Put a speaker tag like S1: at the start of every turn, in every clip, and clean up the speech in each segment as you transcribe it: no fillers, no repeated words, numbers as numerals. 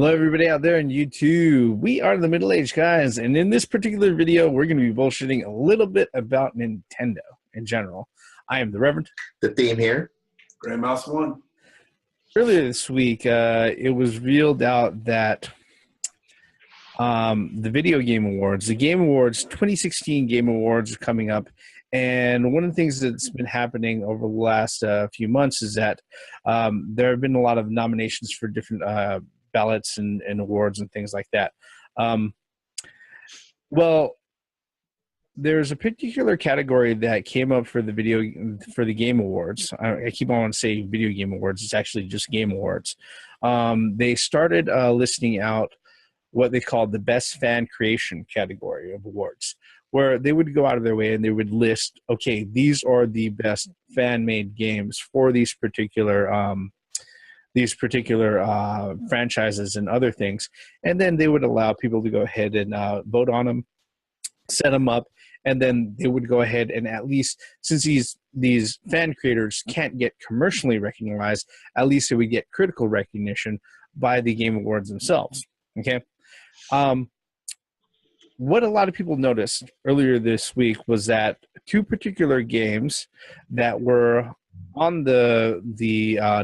S1: Hello, everybody out there on YouTube. We are the Middle-Aged Guys, and in this particular video, we're going to be bullshitting a little bit about Nintendo in general. I am the Reverend.
S2: The theme here.
S3: Grandmouse 1.
S1: Earlier this week, it was revealed out that the Video Game Awards, the Game Awards, 2016 Game Awards are coming up. And one of the things that's been happening over the last few months is that there have been a lot of nominations for different ballots and awards and things like that. Well, there's a particular category that came up for the Game Awards. I keep on saying Video Game Awards. It's actually just Game Awards. They started listing out what they called the Best Fan Creation category of awards, where they would go out of their way and they would list, okay, these are the best fan-made games for these particular franchises and other things. And then they would allow people to go ahead and vote on them, set them up, and then they would go ahead and, at least since these fan creators can't get commercially recognized, at least they would get critical recognition by the Game Awards themselves. Okay. What a lot of people noticed earlier this week was that two particular games that were on the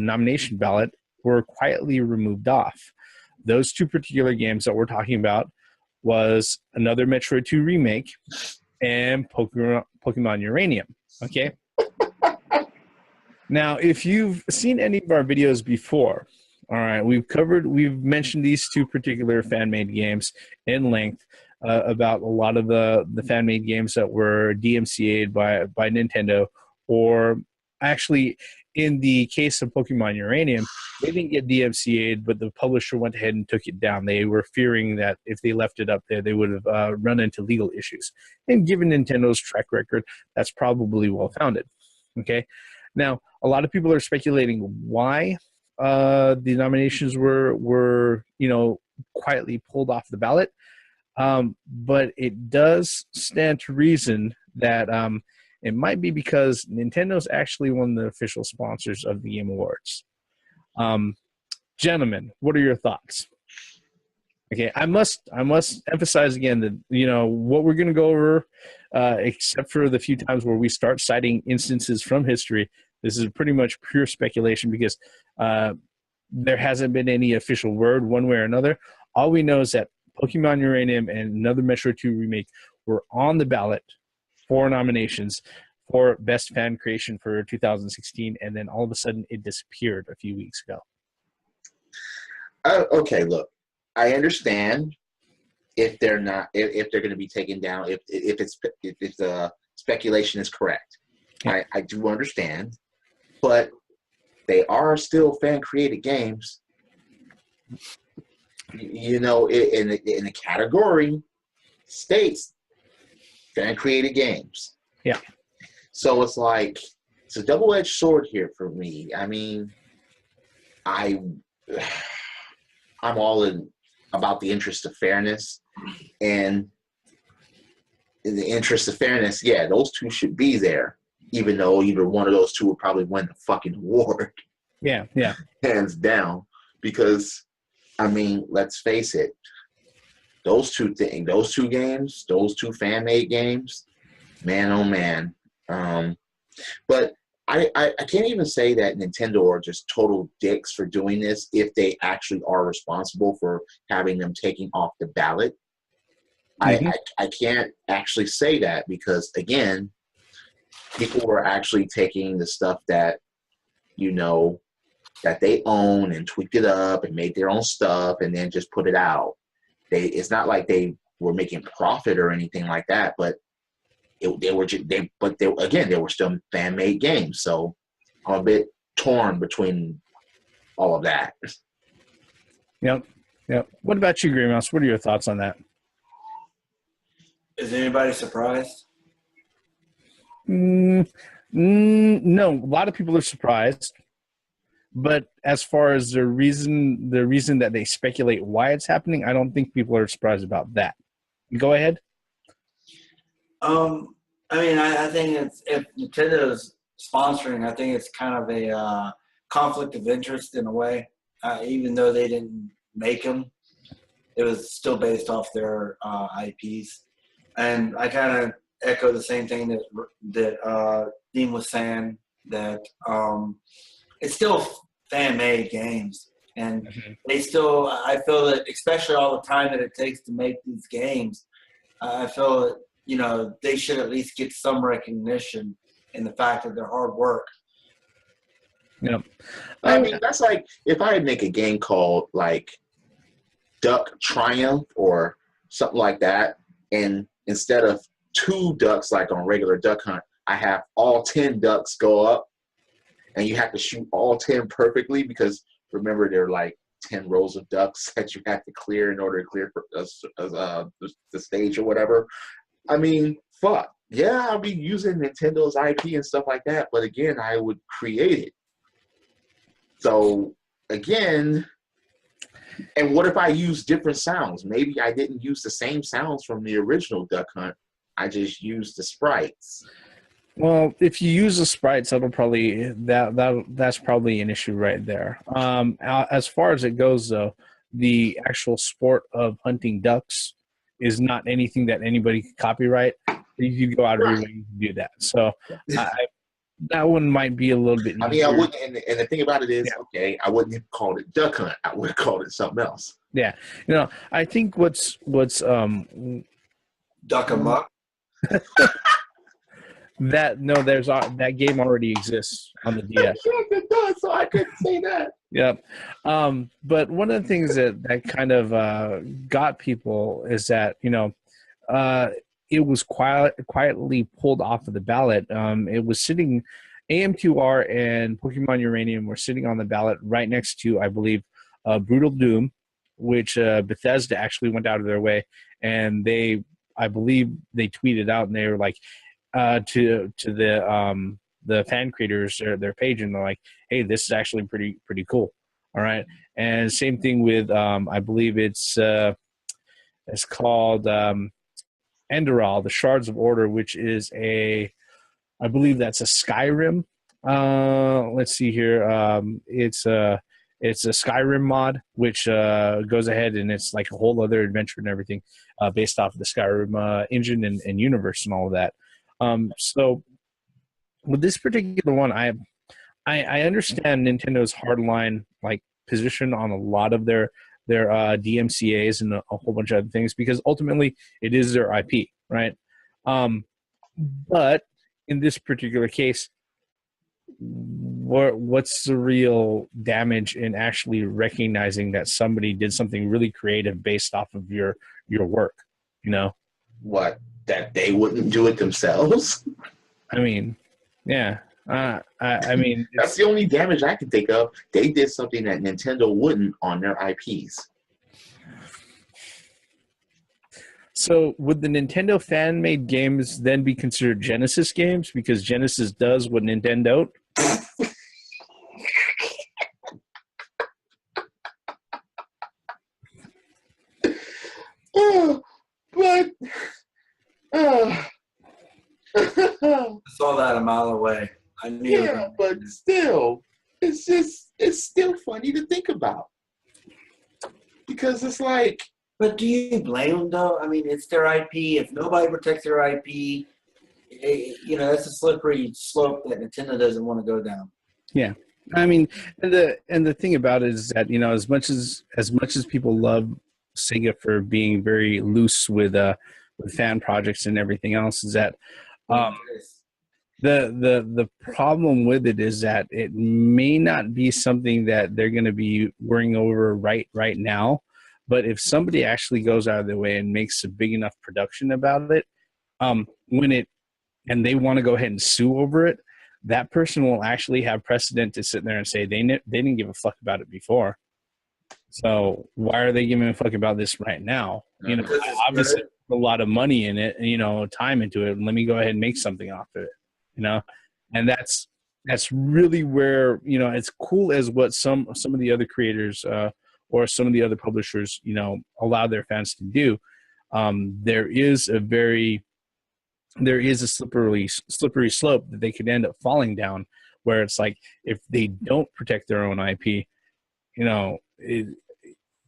S1: nomination ballot were quietly removed off. Those two particular games that we're talking about was another Metroid 2 remake and Pokemon Uranium. Okay. Now, if you've seen any of our videos before, all right, we've mentioned these two particular fan-made games in length. About a lot of the fan-made games that were DMCA'd by Nintendo, or actually in the case of Pokemon Uranium, they didn't get DMCA'd, but the publisher went ahead and took it down. They were fearing that if they left it up there, they would have run into legal issues. And given Nintendo's track record, that's probably well-founded. Okay, now a lot of people are speculating why the nominations were quietly pulled off the ballot. But it does stand to reason that it might be because Nintendo's actually one of the official sponsors of the Game Awards. Gentlemen, what are your thoughts? Okay, I must emphasize again that what we're going to go over, except for the few times where we start citing instances from history, this is pretty much pure speculation because there hasn't been any official word one way or another. All we know is that Pokemon Uranium and another Metroid 2 remake were on the ballot for nominations for Best Fan Creation for 2016, and then all of a sudden it disappeared a few weeks ago.
S2: Okay, look, I understand if they're going to be taken down, if the speculation is correct. Yeah. I do understand, but they are still fan-created games. In the category states fan-created games.
S1: Yeah.
S2: So it's like, it's a double-edged sword here for me. I mean, I'm all in about the interest of fairness, and in the interest of fairness, yeah, those two should be there, even though either one of those two would probably win the fucking award.
S1: Yeah.
S2: Hands down, because I mean, let's face it, those two games, those two fan-made games, man, oh man. But I can't even say that Nintendo are just total dicks for doing this if they actually are responsible for having them taking off the ballot. Mm-hmm. I can't actually say that because, again, people were actually taking the stuff that, that they own and tweaked it up and made their own stuff and then just put it out. It's not like they were making profit or anything like that, but they were still fan-made games. So I'm a bit torn between all of that.
S1: Yep. What about you, Green Mouse? What are your thoughts on that?
S3: Is anybody surprised?
S1: No, a lot of people are surprised. But as far as the reason that they speculate why it's happening, I don't think people are surprised about that. Go ahead.
S3: I think if Nintendo's sponsoring, I think it's kind of a conflict of interest in a way, even though they didn't make them. It was still based off their IPs, and I kind of echo the same thing that Dean was saying, that it's still fan-made games, and they still. I feel that, especially all the time that it takes to make these games, I feel that, you know, they should at least get some recognition in the fact of their hard work.
S1: Yep.
S2: I mean, that's like if I make a game called like Duck Triumph or something like that, and instead of 2 ducks like on regular Duck Hunt, I have all 10 ducks go up, and you have to shoot all 10 perfectly, because remember, there are like 10 rows of ducks that you have to clear in order to clear the stage or whatever. I mean, fuck. Yeah, I'll be using Nintendo's IP and stuff like that, but again, I would create it. So, again, and what if I use different sounds? Maybe I didn't use the same sounds from the original Duck Hunt. I just used the sprites.
S1: Well, if you use the sprites, that's probably an issue right there. As far as it goes, though, the actual sport of hunting ducks is not anything that anybody can copyright. You could go out of your way to do that. So that one might be a little bit easier.
S2: I mean, I wouldn't, and the thing about it is, okay, I wouldn't have called it Duck Hunt. I would have called it something else.
S1: Yeah, you know, I think what's
S3: Duck 'em up.
S1: that game already exists on the DS.
S2: Yes, it does, so I couldn't say that.
S1: Yep. But one of the things that kind of got people is that, you know, it was quietly pulled off of the ballot. It was sitting, AM2R and Pokemon Uranium were sitting on the ballot right next to, I believe, Brutal Doom, which Bethesda actually went out of their way, and I believe they tweeted out, and they were like, to the fan creators, their page, and they're like, hey, this is actually pretty cool. All right. And same thing with I believe it's called Enderal, the Shards of Order, which is I believe that's a Skyrim. Let's see here. It's a Skyrim mod, which goes ahead, and it's like a whole other adventure and everything, based off of the Skyrim engine and universe and all of that. So with this particular one, I understand Nintendo's hardline like position on a lot of their DMCA's and a whole bunch of other things, because ultimately it is their IP, right? But in this particular case, what's the real damage in actually recognizing that somebody did something really creative based off of your work? You know,
S2: what, that they wouldn't do it themselves?
S1: I mean, yeah. I mean,
S2: that's the only damage I can think of. They did something that Nintendo wouldn't on their IPs.
S1: So would the Nintendo fan-made games then be considered Genesis games, because Genesis does what Nintendo?
S2: But
S3: I saw that a mile away. I knew.
S2: Yeah, but still, it's still funny to think about, because it's like.
S3: But do you blame them, though? I mean, it's their IP. If nobody protects their IP, you know, that's a slippery slope that Nintendo doesn't want to go down.
S1: Yeah, I mean, and the thing about it is that, you know, as much as people love Sega for being very loose with fan projects and everything else, is that the problem with it is that it may not be something that they're going to be worrying over right now. But if somebody actually goes out of their way and makes a big enough production about it, and they want to go ahead and sue over it, that person will actually have precedent to sit there and say they didn't give a fuck about it before. So why are they giving a fuck about this right now? You know, obviously a lot of money in it, and, you know, time into it. And let me go ahead and make something off of it. You know, and that's really where, you know, it's cool as what some of the other creators or some of the other publishers, you know, allow their fans to do. There is a slippery slope that they could end up falling down, where it's like, if they don't protect their own IP, you know,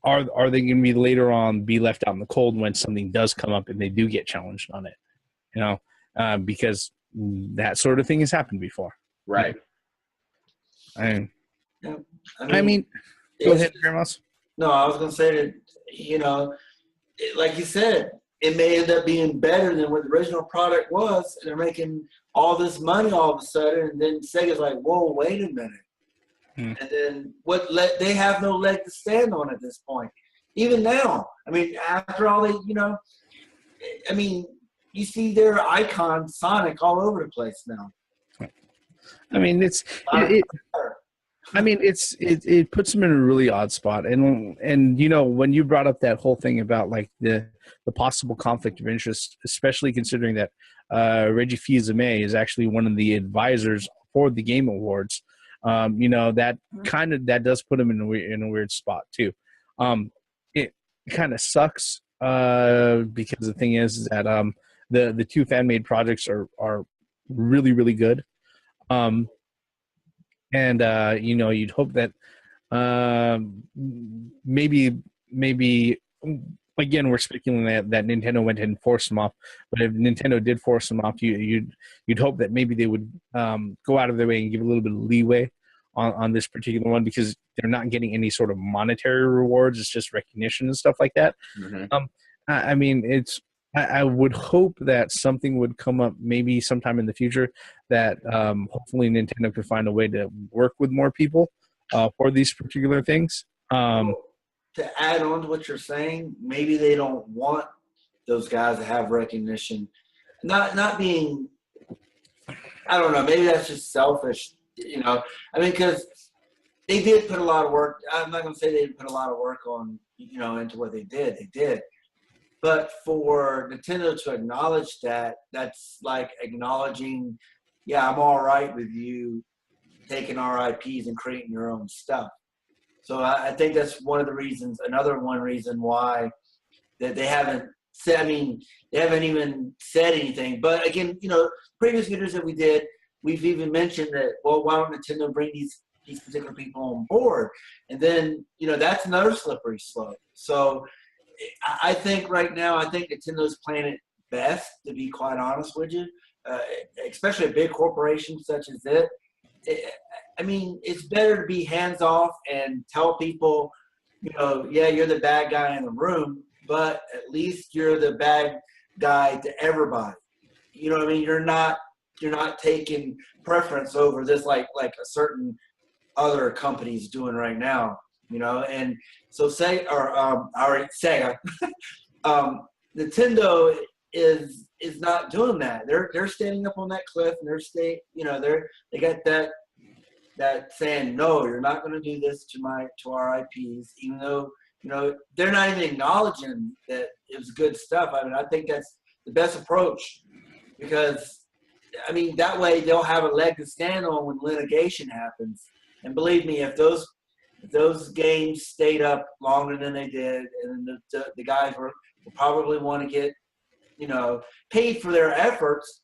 S1: are they going to be later on be left out in the cold when something does come up and they do get challenged on it? You know, because that sort of thing has happened before.
S2: Right.
S1: Yeah.
S3: Yeah.
S1: I mean, go ahead, Grandmas.
S3: No, I was going to say that, you know, like you said, it may end up being better than what the original product was. And they're making all this money all of a sudden. And then Sega's like, whoa, wait a minute. And then they have no leg to stand on at this point. Even now, I mean, after all they, you know, I mean, you see their icon Sonic all over the place now.
S1: I mean, it puts them in a really odd spot. And you know, when you brought up that whole thing about like the possible conflict of interest, especially considering that Reggie Fils-Aimé is actually one of the advisors for the Game Awards, you know, that does put him in a weird spot too. It kind of sucks because the thing is that the two fan made projects are really, really good. And you know, you'd hope that maybe again, we're speculating that Nintendo went ahead and forced them off. But if Nintendo did force them off, you'd hope that maybe they would go out of their way and give a little bit of leeway on this particular one, because they're not getting any sort of monetary rewards. It's just recognition and stuff like that.
S2: Mm-hmm.
S1: I mean, I would hope that something would come up maybe sometime in the future that hopefully Nintendo could find a way to work with more people for these particular things.
S3: To add on to what you're saying, maybe they don't want those guys to have recognition. Not being, I don't know, maybe that's just selfish, you know. I mean, because they did put a lot of work. I'm not going to say they didn't put a lot of work on, you know, into what they did. They did. But for Nintendo to acknowledge that, that's like acknowledging, yeah, I'm all right with you taking our IPs and creating your own stuff. So I think that's one of the reasons, one reason why that they haven't said, I mean, they haven't even said anything. But again, you know, previous videos that we did, we've even mentioned that, well, why don't Nintendo bring these particular people on board? And then, you know, that's another slippery slope. So I think right now, I think Nintendo's playing it best, to be quite honest with you, especially a big corporation such as it. I mean, it's better to be hands off and tell people, you know, yeah, you're the bad guy in the room, but at least you're the bad guy to everybody. You know what I mean? You're not taking preference over this like a certain other company's doing right now. You know, and so Sega, Nintendo is not doing that. They're standing up on that cliff, and they got that saying, no, you're not going to do this to our IPs, even though, you know, they're not even acknowledging that it was good stuff. I mean, I think that's the best approach, because I mean, that way they'll have a leg to stand on when litigation happens. And believe me, if those games stayed up longer than they did, and the guys will probably want to get, you know, paid for their efforts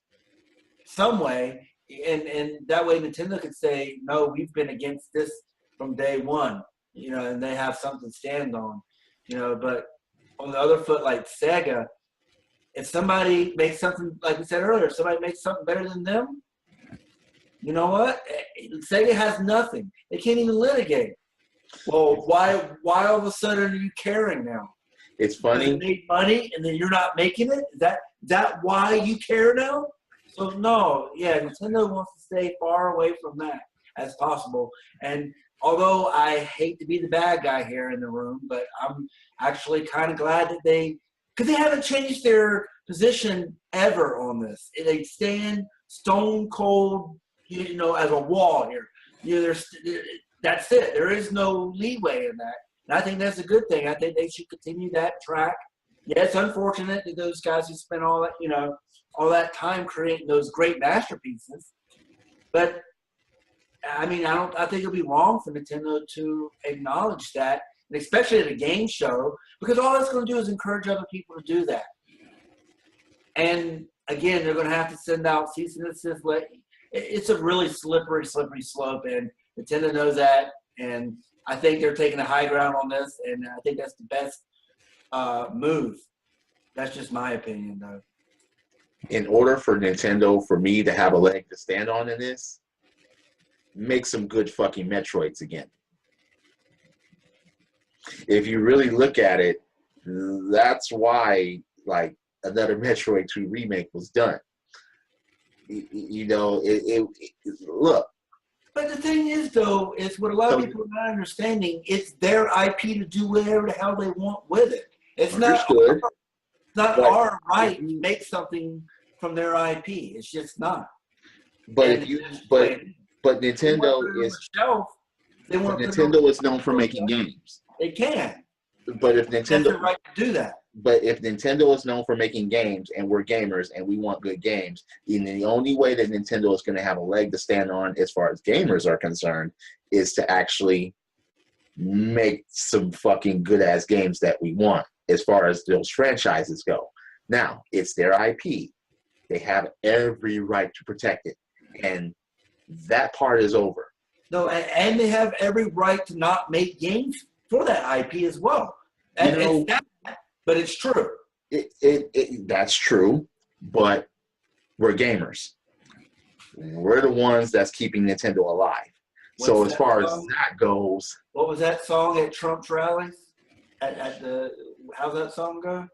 S3: some way, and that way Nintendo could say, no, we've been against this from day one, you know, and they have something to stand on, you know. But on the other foot, like Sega, if somebody makes something, like we said earlier, if somebody makes something better than them, you know what? Sega has nothing. They can't even litigate. Well, why all of a sudden are you caring now?
S2: It's funny.
S3: You make money and then you're not making it? Is that why you care now? So no, yeah, Nintendo wants to stay far away from that as possible. And although I hate to be the bad guy here in the room, but I'm actually kind of glad that because they haven't changed their position ever on this. They stand stone cold, you know, as a wall here. You know, that's it. There is no leeway in that. And I think that's a good thing. I think they should continue that track. Yeah, it's unfortunate that those guys who spent all that, you know, all that time creating those great masterpieces. But I mean, I think it'll be wrong for Nintendo to acknowledge that, and especially at a game show, because all it's going to do is encourage other people to do that. And again, they're going to have to send out cease and desist. It's a really slippery slope, and Nintendo knows that. And I think they're taking a high ground on this, and I think that's the best move. That's just my opinion, though.
S2: In order for Nintendo, for me to have a leg to stand on in this, make some good fucking Metroids again. If you really look at it, that's why like another Metroid 2 remake was done. You know, look.
S3: But the thing is, though, is what a lot of people are not understanding. It's their IP to do whatever the hell they want with it. It's not our right to make something from their IP. It's just not.
S2: But Nintendo is known for making games.
S3: They can.
S2: But if Nintendo
S3: has the right to do that.
S2: But if Nintendo is known for making games and we're gamers and we want good games, then the only way that Nintendo is going to have a leg to stand on as far as gamers are concerned is to actually make some fucking good-ass games that we want as far as those franchises go. Now, it's their IP. They have every right to protect it. And that part is over.
S3: No, and they have every right to not make games for that IP as well. And it's sad, but it's true.
S2: That's true, but we're gamers. We're the ones that's keeping Nintendo alive. So as far as that goes,
S3: what was that song at Trump's rallies? How's that song go?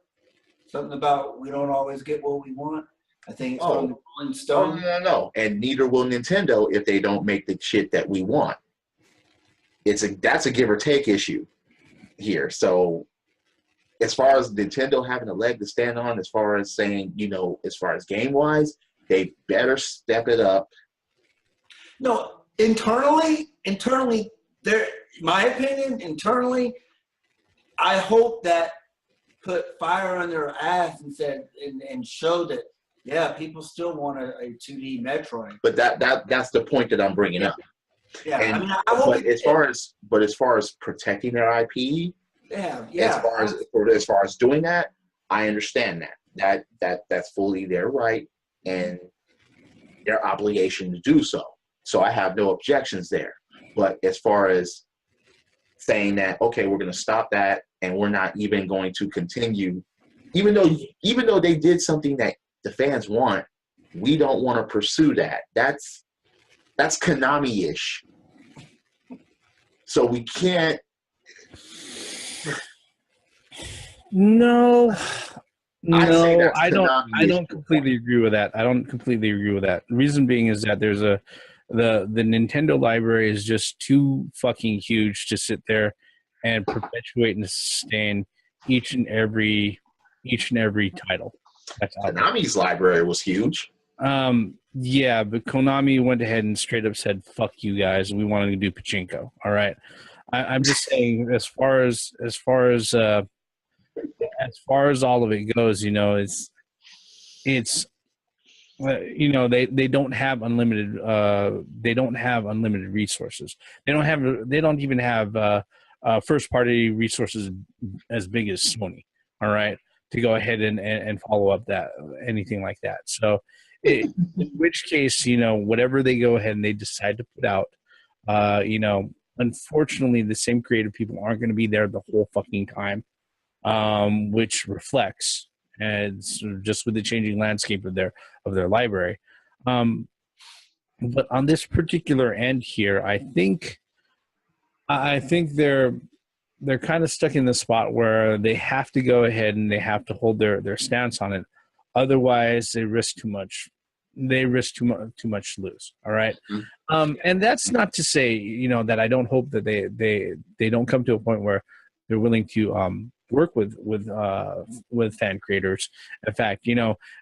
S3: Something about we don't always get what we want. I think it's from Rolling Stone.
S2: No. And neither will Nintendo if they don't make the shit that we want. That's a give or take issue here. So as far as Nintendo having a leg to stand on, as far as saying, as far as game-wise, they better step it up.
S3: No, internally, my opinion, internally, I hope that put fire on their ass and said and showed that, yeah, people still want a 2D Metroid.
S2: But that's the point that I'm bringing up.
S3: Yeah,
S2: and, I hope. But as far as protecting their IP, As far as doing that, I understand that's fully their right and their obligation to do so. So I have no objections there. But as far as saying that, okay, we're going to stop that and we're not even going to continue, even though they did something that the fans want, we don't want to pursue that. That's Konami-ish. So we can't.
S1: No, I don't completely agree with that. The reason being is that there's the Nintendo library is just too fucking huge to sit there and perpetuate and sustain each and every title. That's
S2: Konami's library was huge.
S1: Yeah, but Konami went ahead and straight up said, "Fuck you guys, we wanted to do pachinko." All right, I'm just saying, as far as all of it goes, they don't have unlimited. They don't have unlimited resources. They don't even have first party resources as big as Sony. All right, to go ahead and follow up anything like that. So, in which case, whatever they go ahead and they decide to put out, unfortunately, the same creative people aren't going to be there the whole fucking time. Which reflects and just with the changing landscape of their library. But on this particular end here, I think they're kind of stuck in the spot where they have to go ahead and they have to hold their stance on it. Otherwise, they risk too much. They risk too much to lose. All right, and that's not to say that I don't hope that they don't come to a point where they're willing to work with fan creators. In fact,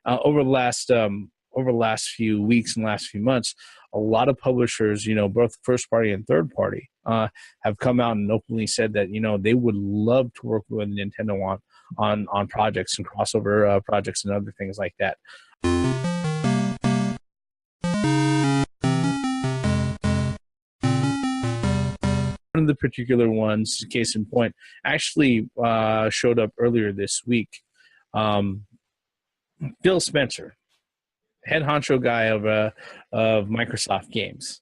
S1: over the last few weeks and last few months, a lot of publishers, both first party and third party, have come out and openly said that they would love to work with Nintendo on projects and crossover projects and other things like that. One of the particular ones, case in point, actually showed up earlier this week. Phil Spencer, head honcho guy of Microsoft Games,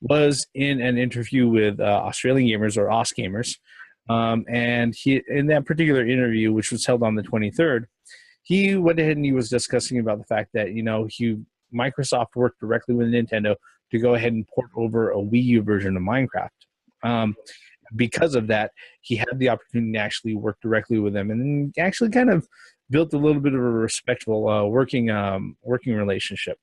S1: was in an interview with Australian Gamers or Aus Gamers. And he, in that particular interview, which was held on the 23rd, he went ahead and he was discussing about the fact that, Microsoft worked directly with Nintendo to go ahead and port over a Wii U version of Minecraft. Because of that, he had the opportunity to actually work directly with them and actually kind of built a little bit of a respectful working relationship.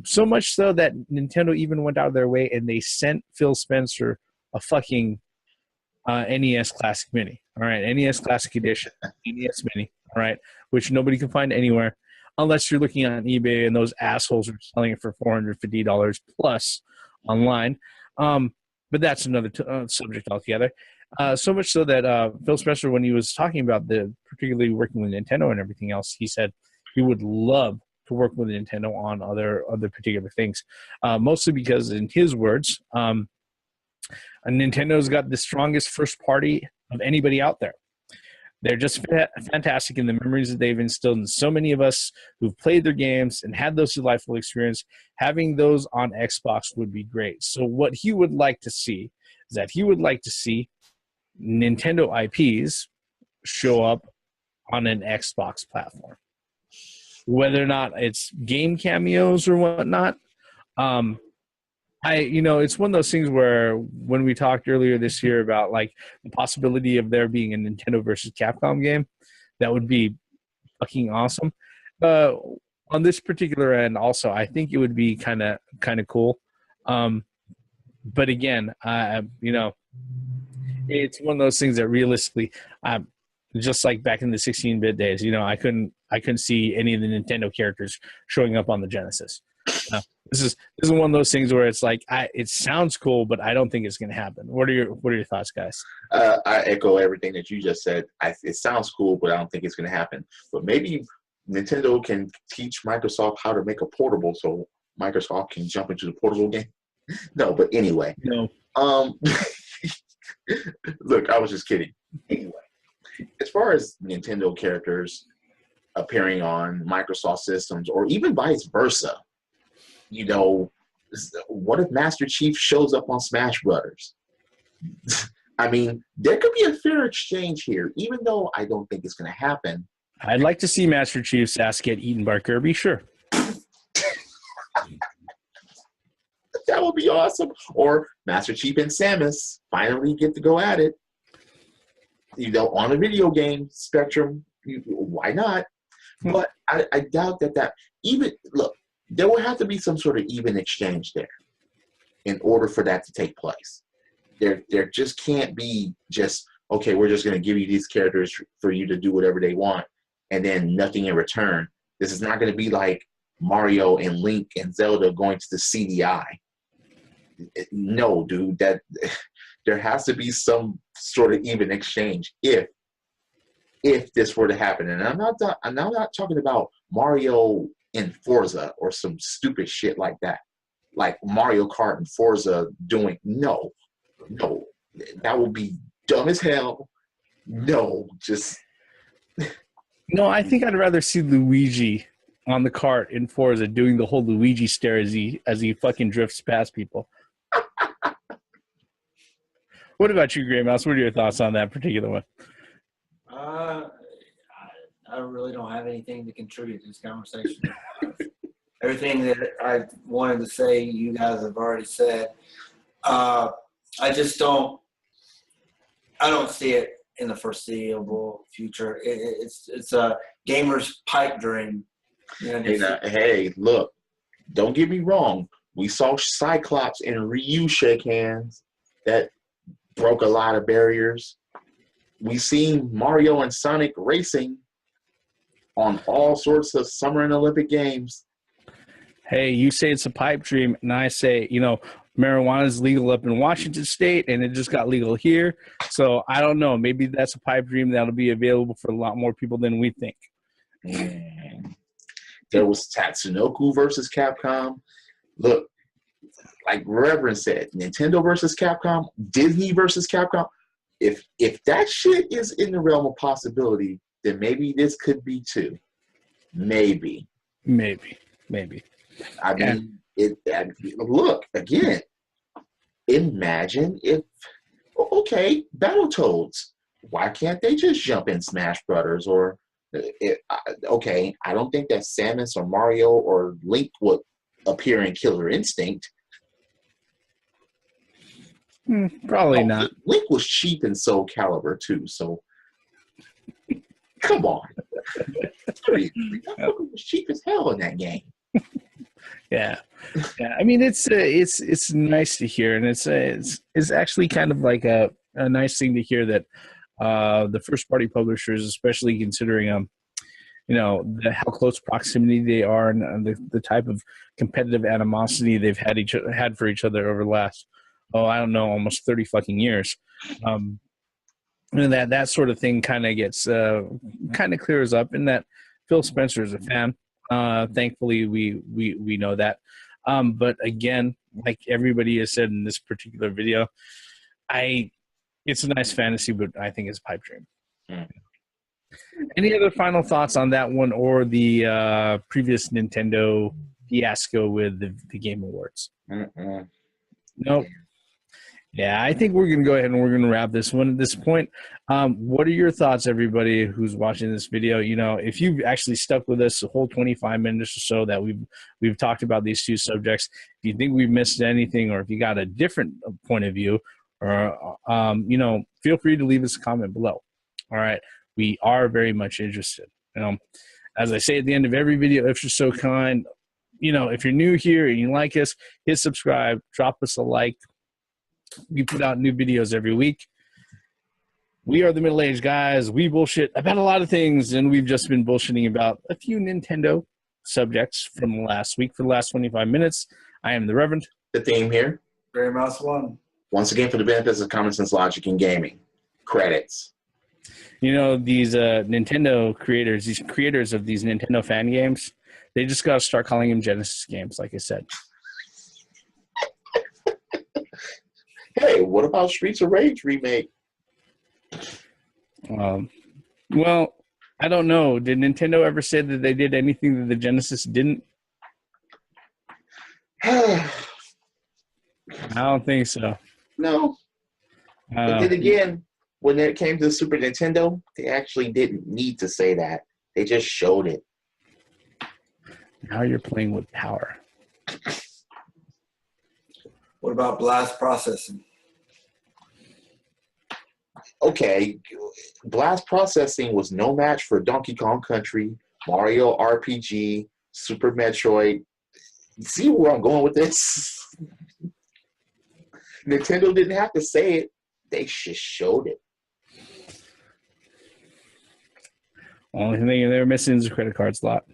S1: So much so that Nintendo even went out of their way and they sent Phil Spencer a fucking NES Classic Mini. All right, NES Classic Edition, NES Mini. All right, which nobody can find anywhere unless you're looking on eBay and those assholes are selling it for $450 plus online. But that's another subject altogether. So much so that Phil Spencer, when he was talking about particularly working with Nintendo and everything else, he said he would love to work with Nintendo on other particular things. Mostly because, in his words, Nintendo's got the strongest first party of anybody out there. They're just fantastic in the memories that they've instilled in so many of us who've played their games and had those delightful experiences. Having those on Xbox would be great. So what he would like to see is that he would like to see Nintendo IPs show up on an Xbox platform. Whether or not it's game cameos or whatnot, it's one of those things where when we talked earlier this year about like the possibility of there being a Nintendo versus Capcom game, that would be fucking awesome. On this particular end, also, I think it would be kind of cool. But again, it's one of those things that realistically, just like back in the 16-bit days, I couldn't see any of the Nintendo characters showing up on the Genesis. This is one of those things where it's like it sounds cool, but I don't think it's going to happen. What are your thoughts, guys?
S2: I echo everything that you just said. It sounds cool, but I don't think it's going to happen. But maybe Nintendo can teach Microsoft how to make a portable, so Microsoft can jump into the portable game. No, but anyway.
S1: No.
S2: Look, I was just kidding. Anyway, as far as Nintendo characters appearing on Microsoft systems, or even vice versa, what if Master Chief shows up on Smash Brothers? I mean, there could be a fair exchange here, even though I don't think it's going to happen.
S1: I'd like to see Master Chief's ass get eaten by Kirby, sure.
S2: That would be awesome. Or Master Chief and Samus finally get to go at it. On a video game spectrum, why not? But I doubt that even, look, there will have to be some sort of even exchange there in order for that to take place. There just can't be just, okay, we're just going to give you these characters for you to do whatever they want, and then nothing in return. This is not going to be like Mario and Link and Zelda going to the CDI. No, dude, that there has to be some sort of even exchange if this were to happen. And I'm not talking about Mario in Forza or some stupid shit like that, like Mario Kart and Forza doing. No, that would be dumb as hell. No,
S1: I think I'd rather see Luigi on the cart in Forza doing the whole Luigi stare as he fucking drifts past people. What about you, Grey Mouse? What are your thoughts on that particular one?
S3: I really don't have anything to contribute to this conversation. Everything that I wanted to say, you guys have already said. I don't see it in the foreseeable future. It's a gamer's pipe dream.
S2: Hey, look, don't get me wrong. We saw Cyclops and Ryu shake hands. That broke a lot of barriers. We seen Mario and Sonic racing on all sorts of summer and Olympic games.
S1: Hey, you say it's a pipe dream, and I say, marijuana is legal up in Washington State, and it just got legal here. So I don't know. Maybe that's a pipe dream that'll be available for a lot more people than we think.
S2: There was Tatsunoko versus Capcom. Look, like Reverend said, Nintendo versus Capcom, Disney versus Capcom. If that shit is in the realm of possibility, then maybe this could be too. Maybe. I mean, look, again, imagine if, okay, Battletoads, why can't they just jump in Smash Brothers? Or, okay, I don't think that Samus or Mario or Link would appear in Killer Instinct.
S1: Probably not.
S2: Link was cheap in Soul Calibur too, so come on. That was cheap as hell in that game.
S1: Yeah. I mean, it's nice to hear, and it's actually kind of like a nice thing to hear that the first party publishers, especially considering how close proximity they are, and the type of competitive animosity they've had for each other over the last, I don't know, almost 30 fucking years. And that sort of thing kind of gets kind of clears up, in that Phil Spencer is a fan. Thankfully, we know that. But again, like everybody has said in this particular video, it's a nice fantasy, but I think it's a pipe dream. Any other final thoughts on that one, or the previous Nintendo fiasco with the Game Awards? Nope. Yeah, I think we're going to go ahead and we're going to wrap this one at this point. What are your thoughts, everybody who's watching this video? If you've actually stuck with us the whole 25 minutes or so that we've talked about these two subjects, if you think we've missed anything, or if you got a different point of view, or feel free to leave us a comment below. All right, we are very much interested. As I say at the end of every video, if you're so kind, if you're new here and you like us, hit subscribe, drop us a like. We put out new videos every week. We are the middle-aged guys. We bullshit about a lot of things, and we've just been bullshitting about a few Nintendo subjects from last week for the last 25 minutes. I am the Reverend.
S2: The theme here.
S3: Gray Mouse 1.
S2: Once again, for the benefits of common sense, logic, and gaming. Credits.
S1: These Nintendo creators, these creators of these Nintendo fan games, they just got to start calling them Genesis games, like I said.
S2: Hey, what about Streets of Rage remake?
S1: Well, I don't know. Did Nintendo ever say that they did anything that the Genesis didn't? I don't think so.
S2: No. But then again, when it came to the Super Nintendo, they actually didn't need to say that. They just showed it.
S1: Now you're playing with power.
S3: What about blast processing?
S2: Okay, blast processing was no match for Donkey Kong Country, Mario RPG, Super Metroid. See where I'm going with this? Nintendo didn't have to say it. They just showed it.
S1: Only thing they're missing is a credit card slot.